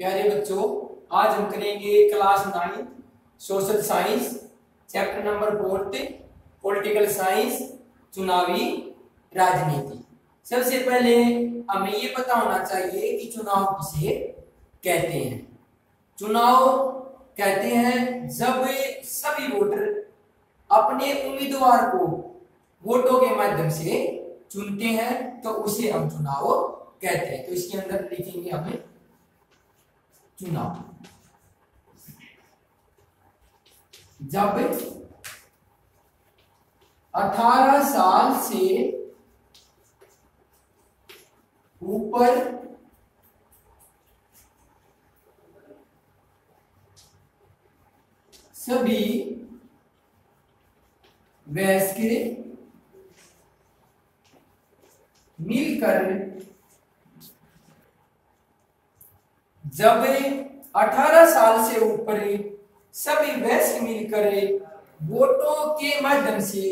प्यारे बच्चों, आज हम करेंगे class 9 social science chapter number 4 political science चुनावी राजनीति। सबसे पहले हमें ये पता होना चाहिए कि चुनाव किसे कहते हैं। चुनाव कहते हैं जब सभी वोटर अपने उम्मीदवार को वोटों के माध्यम से चुनते हैं तो उसे हम चुनाव कहते हैं। तो इसके अंदर लिखेंगे हमें चुनाव। जब 18 साल से ऊपर सभी वयस्क मिलकर, जब 18 साल से ऊपर सभी वयस्क मिलकर वोटों के माध्यम से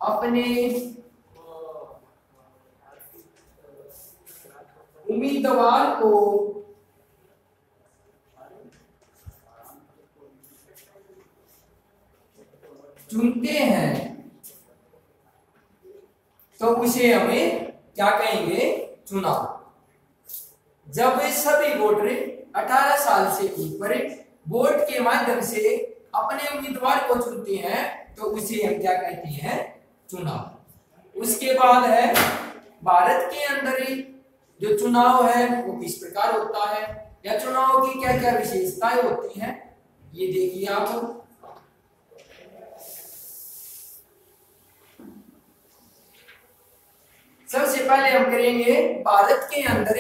अपने उम्मीदवार को चुनते हैं तो उसे हमें क्या कहेंगे? चुनाव। जब सभी वोटर 18 साल से ऊपर वोट के माध्यम से अपने उम्मीदवार को चुनते हैं तो उसे हम क्या कहते हैं? चुनाव। उसके बाद है भारत के अंदर जो चुनाव है वो किस प्रकार होता है या चुनाव की क्या क्या विशेषताएं होती हैं, ये देखिए आप। सबसे पहले हम करेंगे भारत के अंदर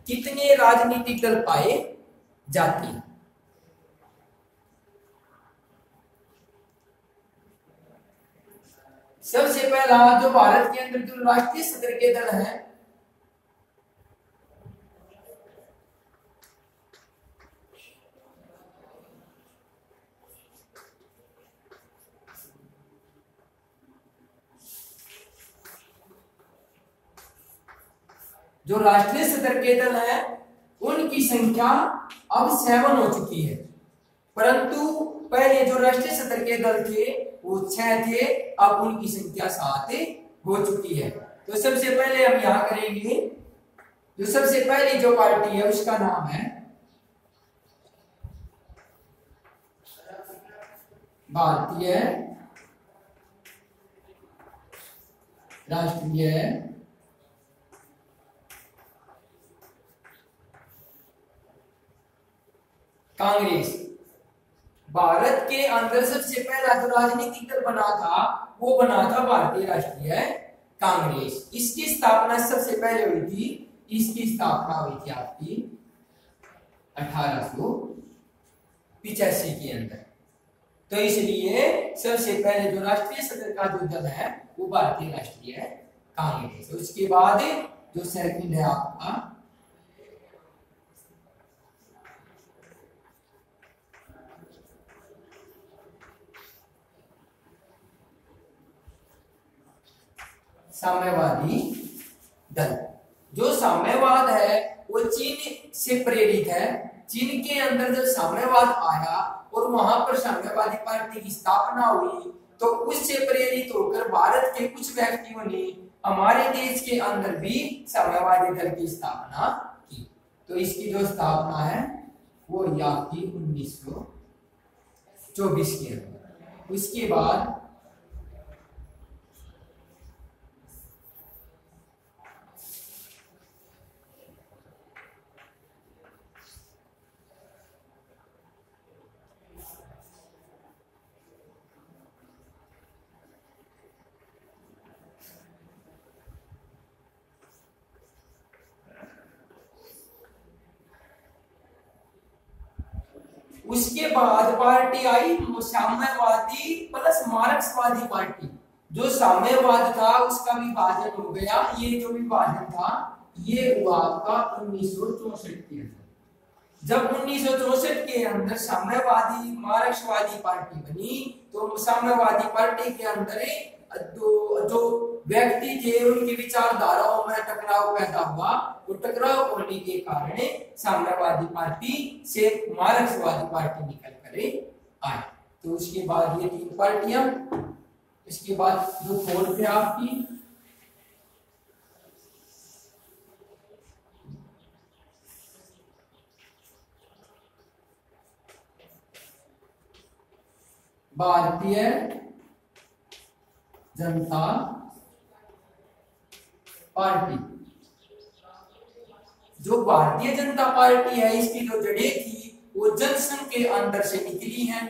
कितने राजनीतिक दल पाए जाते हैं। सबसे पहला जो भारत के अंदर जो राष्ट्रीय सदर के दल हैं, जो राष्ट्रीय सदर के दल है उनकी संख्या अब 7 हो चुकी है, परंतु पहले जो राष्ट्रीय सदर के दल थे वो 6 थे, अब उनकी संख्या 7 हो चुकी है। तो सबसे पहले हम यहां करेंगे, जो सबसे पहली जो पार्टी है उसका नाम है भारतीय राष्ट्रीय कांग्रेस। भारत के अंदर सबसे पहला जो राजनीतिक दल बना था वो बना था भारतीय राष्ट्रीय कांग्रेस। इसकी स्थापना सबसे पहले हुई थी, इसकी स्थापना हुई थी आपकी 1885 के अंदर। तो इसलिए सबसे पहले जो राष्ट्रीय सदर का जो दल है वो भारतीय राष्ट्रीय कांग्रेस। उसके बाद जो सेकंड है आपका साम्यवादी दल। जो साम्यवाद है वो चीन से प्रेरित है। चीन के अंदर जब साम्यवाद आया और वहां पर साम्यवादी पार्टी की स्थापना हुई तो उससे प्रेरित होकर भारत के कुछ व्यक्तियों ने हमारे देश के अंदर भी साम्यवादी दल की स्थापना की। तो इसकी जो स्थापना है वो आपकी 1924 के अंदर। उसके बाद पार्टी आई साम्यवादी प्लस मार्क्सवादी पार्टी। जो साम्यवाद था उसका विभाजन हो गया। ये जो विभाजन था ये हुआ आपका 1964 के अंदर। जब 1964 के अंदर साम्यवादी मार्क्सवादी पार्टी बनी, तो साम्यवादी पार्टी के अंदर जो व्यक्ति थे उनकी विचारधाराओं में टकराव पैदा हुआ। वो टकराव होने के कारण साम्यवादी पार्टी से मार्क्सवादी पार्टी निकल कर आए। तो उसके बाद ये तीन पार्टियां, इसके बाद जो फोर्थ है आपकी भारतीय जनता पार्टी। जो भारतीय जनता पार्टी है इसकी जो जड़ें थी वो जनसंघ के अंदर से निकली हैं,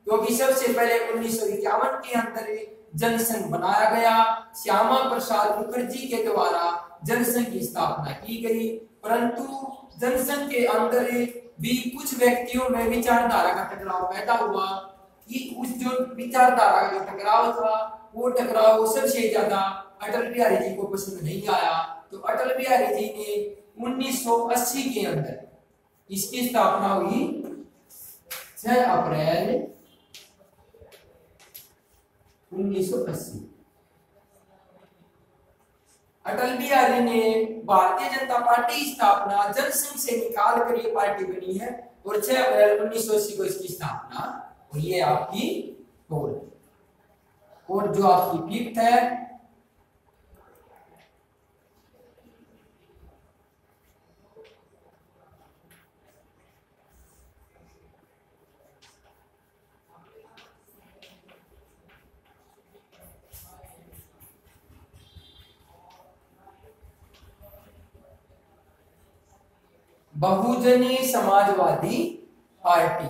क्योंकि सबसे पहले 1951 के अंदर जनसंघ बनाया गया। श्यामा प्रसाद मुखर्जी के द्वारा जनसंघ की स्थापना की गई, परंतु जनसंघ के अंदर भी कुछ व्यक्तियों में विचारधारा का टकराव पैदा हुआ कि उस जो विचारधारा का जो टकराव था वो टकराव सबसे ज्यादा अटल बिहारी जी को पसंद नहीं आया। तो अटल बिहारी जी ने 1980 के अंदर इसकी स्थापना हुई 6 अप्रैल 1980। अटल बिहारी ने भारतीय जनता पार्टी की स्थापना जनसंघ से निकाल कर ये पार्टी बनी है, और 6 अप्रैल 1980 को इसकी स्थापना। और ये आपकी फोर्थ। और जो आपकी फिफ्थ है बहुजनी समाजवादी पार्टी।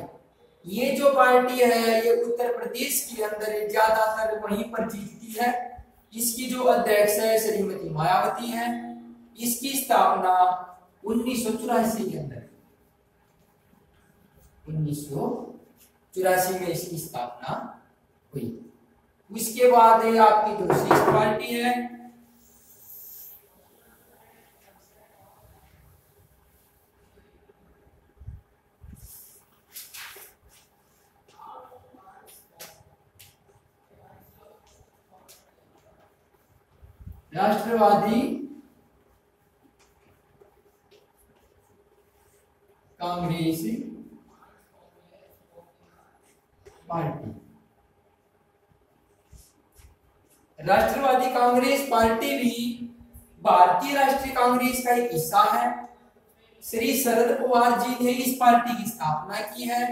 ये जो पार्टी है ये उत्तर प्रदेश के अंदर ज्यादातर वहीं पर जीतती है। इसकी जो अध्यक्ष है श्रीमती मायावती है। इसकी स्थापना 1984 के अंदर 1984 में इसकी स्थापना हुई। उसके बाद आपकी जो सिक्स्थ पार्टी है राष्ट्रवादी कांग्रेस पार्टी। राष्ट्रवादी कांग्रेस पार्टी भी भारतीय राष्ट्रीय कांग्रेस का एक हिस्सा है। श्री शरद पवार जी ने इस पार्टी की स्थापना की है।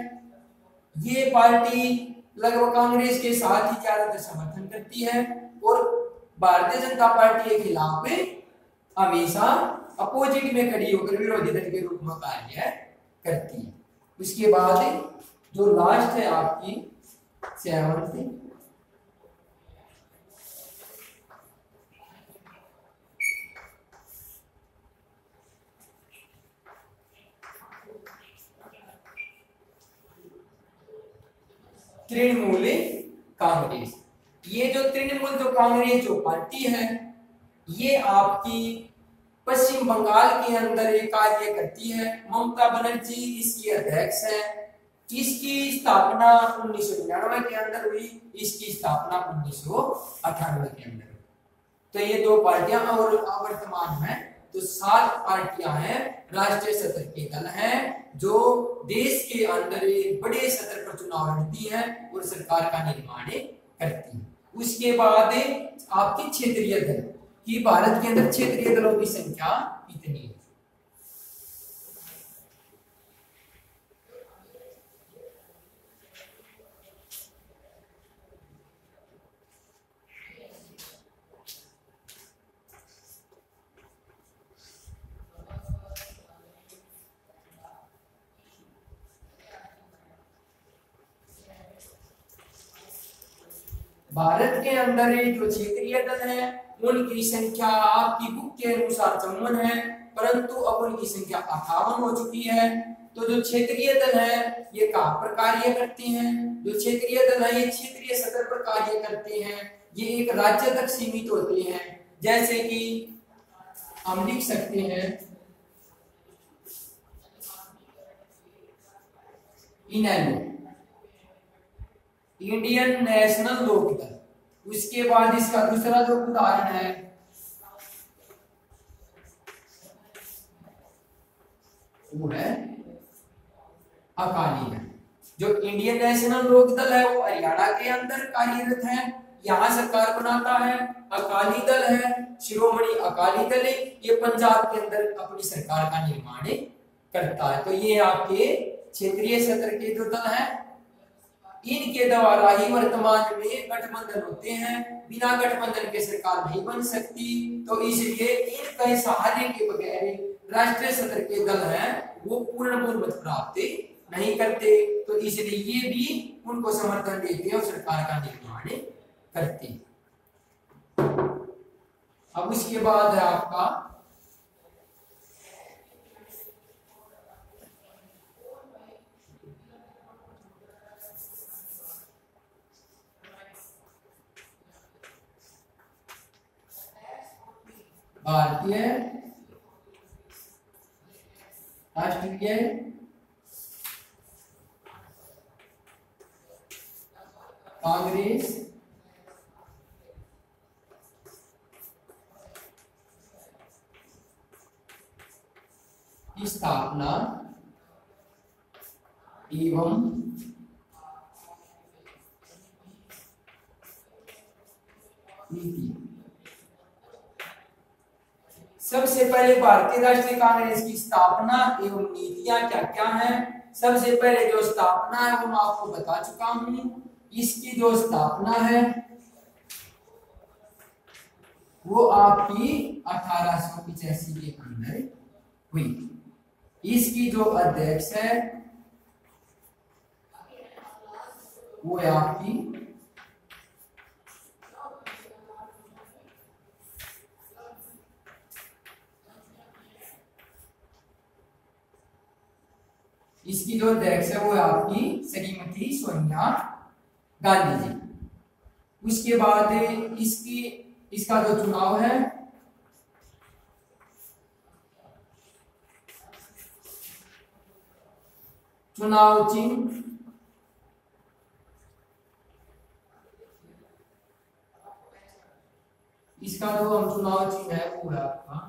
ये पार्टी लगभग कांग्रेस के साथ ही ज्यादातर समर्थन करती है और भारतीय जनता पार्टी के खिलाफ हमेशा अपोजिट में खड़ी होकर विरोधी दल के रूप में कार्य करती है। उसके बाद जो लास्ट है आपकी सेवंथ तृणमूल कांग्रेस। ये जो तृणमूल जो कांग्रेस जो पार्टी है ये आपकी पश्चिम बंगाल के अंदर एक कार्य करती है। ममता बनर्जी इसकी अध्यक्ष है। इसकी स्थापना 1999 के अंदर हुई, इसकी स्थापना 1998 के अंदर। तो ये दो पार्टियां और वर्तमान में तो 7 पार्टियां हैं, राष्ट्रीय सतर के दल हैं जो देश के अंदर बड़े सतर पर चुनाव लड़ती है और सरकार का निर्माण करती है। उसके बाद आपकी क्षेत्रीय दल कि भारत के अंदर क्षेत्रीय दलों की संख्या कितनी है। भारत के अंदर जो क्षेत्रीय दल है उनकी संख्या आपकी बुक के अनुसार 54 है, परंतु अब उनकी संख्या 58 हो चुकी है। तो जो क्षेत्रीय दल है ये कहाँ पर कार्य करते हैं? जो क्षेत्रीय दल है ये क्षेत्रीय सतर पर कार्य करते हैं। ये एक राज्य तक सीमित होते हैं। जैसे कि हम लिख सकते हैं इनेलो, इंडियन नेशनल लोकदल। उसके बाद इसका दूसरा जो उदाहरण है वो है अकाली दल। जो इंडियन नेशनल लोकदल है वो हरियाणा के अंदर कार्यरत है, यहाँ सरकार बनाता है। अकाली दल है, शिरोमणि अकाली दल है, ये पंजाब के अंदर अपनी सरकार का निर्माण करता है। तो ये आपके क्षेत्रीय सत्र के जो दल है, इनके द्वारा ही वर्तमान में गठबंधन होते हैं। बिना गठबंधन के सरकार नहीं बन सकती। तो इसलिए इनके सहारे के बगैर राष्ट्रीय सत्र के दल हैं वो पूर्ण बहुमत प्राप्त नहीं करते। तो इसलिए ये भी उनको समर्थन देते और सरकार का निर्माण करते। अब उसके बाद है आपका भारतीय राष्ट्रीय कांग्रेस की स्थापना एवं नीति। सबसे पहले भारतीय राष्ट्रीय कांग्रेस की स्थापना एवं नीतियां क्या क्या हैं। सबसे पहले जो स्थापना है वो मैं आपको बता चुका हूं। इसकी जो स्थापना है वो आपकी 1885 के अंदर हुई। इसकी जो अध्यक्ष है वो है आपकी इसकी जो अध्यक्ष है वो है आपकी श्रीमती सोनिया गांधी जी। उसके बाद इसका जो चुनाव है चुनाव चिन्ह इसका जो हम चुनाव चिन्ह है वो है आपका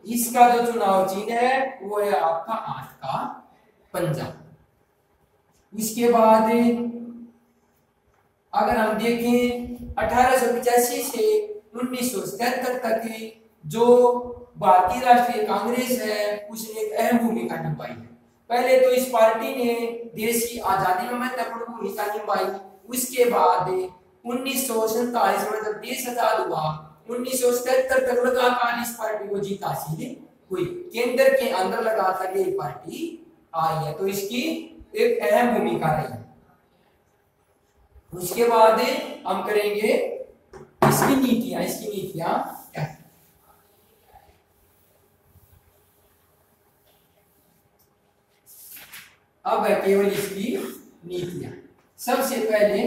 इसका जो चुनाव चिन्ह है वो है आपका 8 का पंजा। उसके बाद अगर हम देखें 1885 से 1977 तक जो भारतीय राष्ट्रीय कांग्रेस है उसने एक अहम भूमिका निभाई है। पहले तो इस पार्टी ने देश की आजादी में महत्वपूर्ण भूमिका निभाई। उसके बाद 1947 में जब देश आजाद हुआ 1977 तक लगातार इस पार्टी को जीत हासिल हुई। केंद्र के अंदर लगातार ये पार्टी आई है, तो इसकी एक अहम भूमिका रही है। उसके बाद हम करेंगे इसकी नीतियां क्या है। अब है केवल इसकी नीतियां। सबसे पहले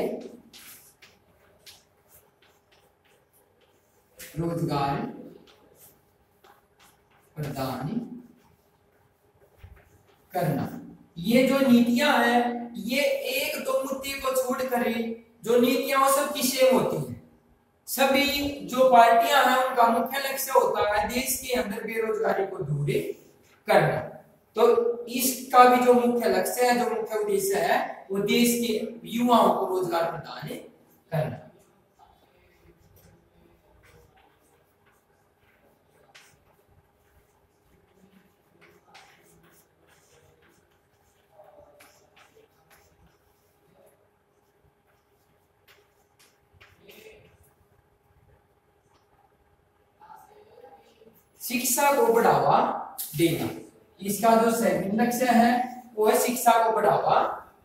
रोजगार प्रदान करना। ये जो नीतियां हैं ये एक दो मुद्दे को छोड़कर जो नीतियां सबकी सेम होती हैं। सभी जो पार्टियां हैं उनका मुख्य लक्ष्य होता है देश के अंदर बेरोजगारी को दूर करना। तो इसका भी जो मुख्य लक्ष्य है, जो मुख्य उद्देश्य है वो देश के युवाओं को रोजगार प्रदान करना। शिक्षा को बढ़ावा देना, इसका जो सेकंड लक्ष्य है वो है शिक्षा को बढ़ावा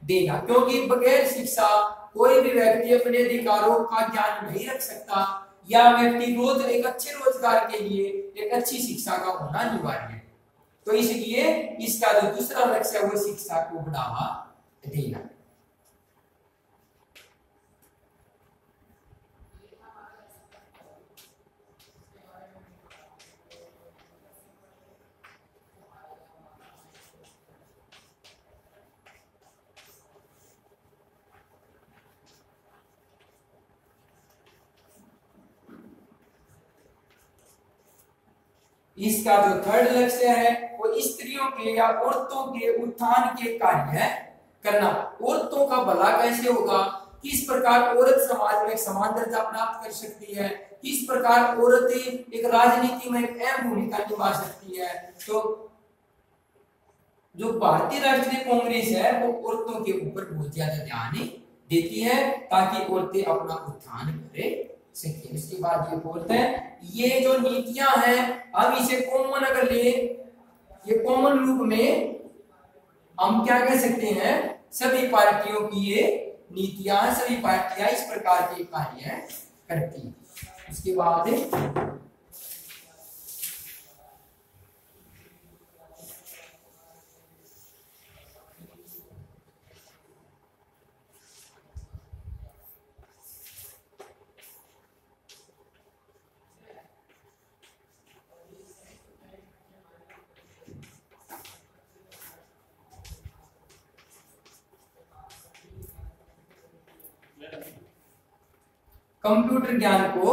देना। क्योंकि बगैर शिक्षा कोई भी व्यक्ति अपने अधिकारों का ज्ञान नहीं रख सकता, या व्यक्ति रोज एक अच्छे रोजगार के लिए एक अच्छी शिक्षा का होना अनिवार्य है। तो इसलिए इसका जो दूसरा लक्ष्य है वो शिक्षा को बढ़ावा देना। इसका जो थर्ड लक्ष्य है वो स्त्रियों के या औरतों के उत्थान के कार्य करना। औरतों का भला कैसे होगा, किस प्रकार औरत समाज में समान दर्जा प्राप्त कर सकती है, किस प्रकार औरत एक राजनीति में एक अहम भूमिका निभा सकती है। तो जो भारतीय राष्ट्रीय कांग्रेस है वो औरतों के ऊपर बहुत ज्यादा ध्यान देती है ताकि औरतें अपना उत्थान कर सके। उसके बाद ये बोलते हैं ये जो नीतियां हैं, अब इसे कॉमन अगर ले, ये कॉमन रूप में हम क्या कह सकते हैं, सभी पार्टियों की ये नीतियां, सभी पार्टियां इस प्रकार के कार्य करती हैं। उसके बाद कंप्यूटर ज्ञान को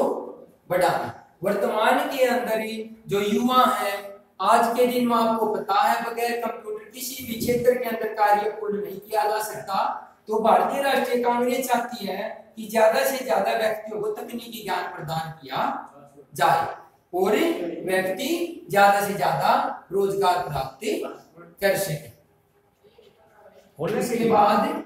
बढ़ाना। वर्तमान के अंदर ही जो युवा है, आज के दिन में आपको पता है बगैर कंप्यूटर किसी भी क्षेत्र के अंदर कार्य पूर्ण नहीं किया जा सकता। तो भारतीय राष्ट्रीय कांग्रेस चाहती है कि ज्यादा से ज्यादा व्यक्तियों को तकनीकी ज्ञान प्रदान किया जाए और व्यक्ति ज्यादा से ज्यादा रोजगार प्राप्त कर सके। इसके बाद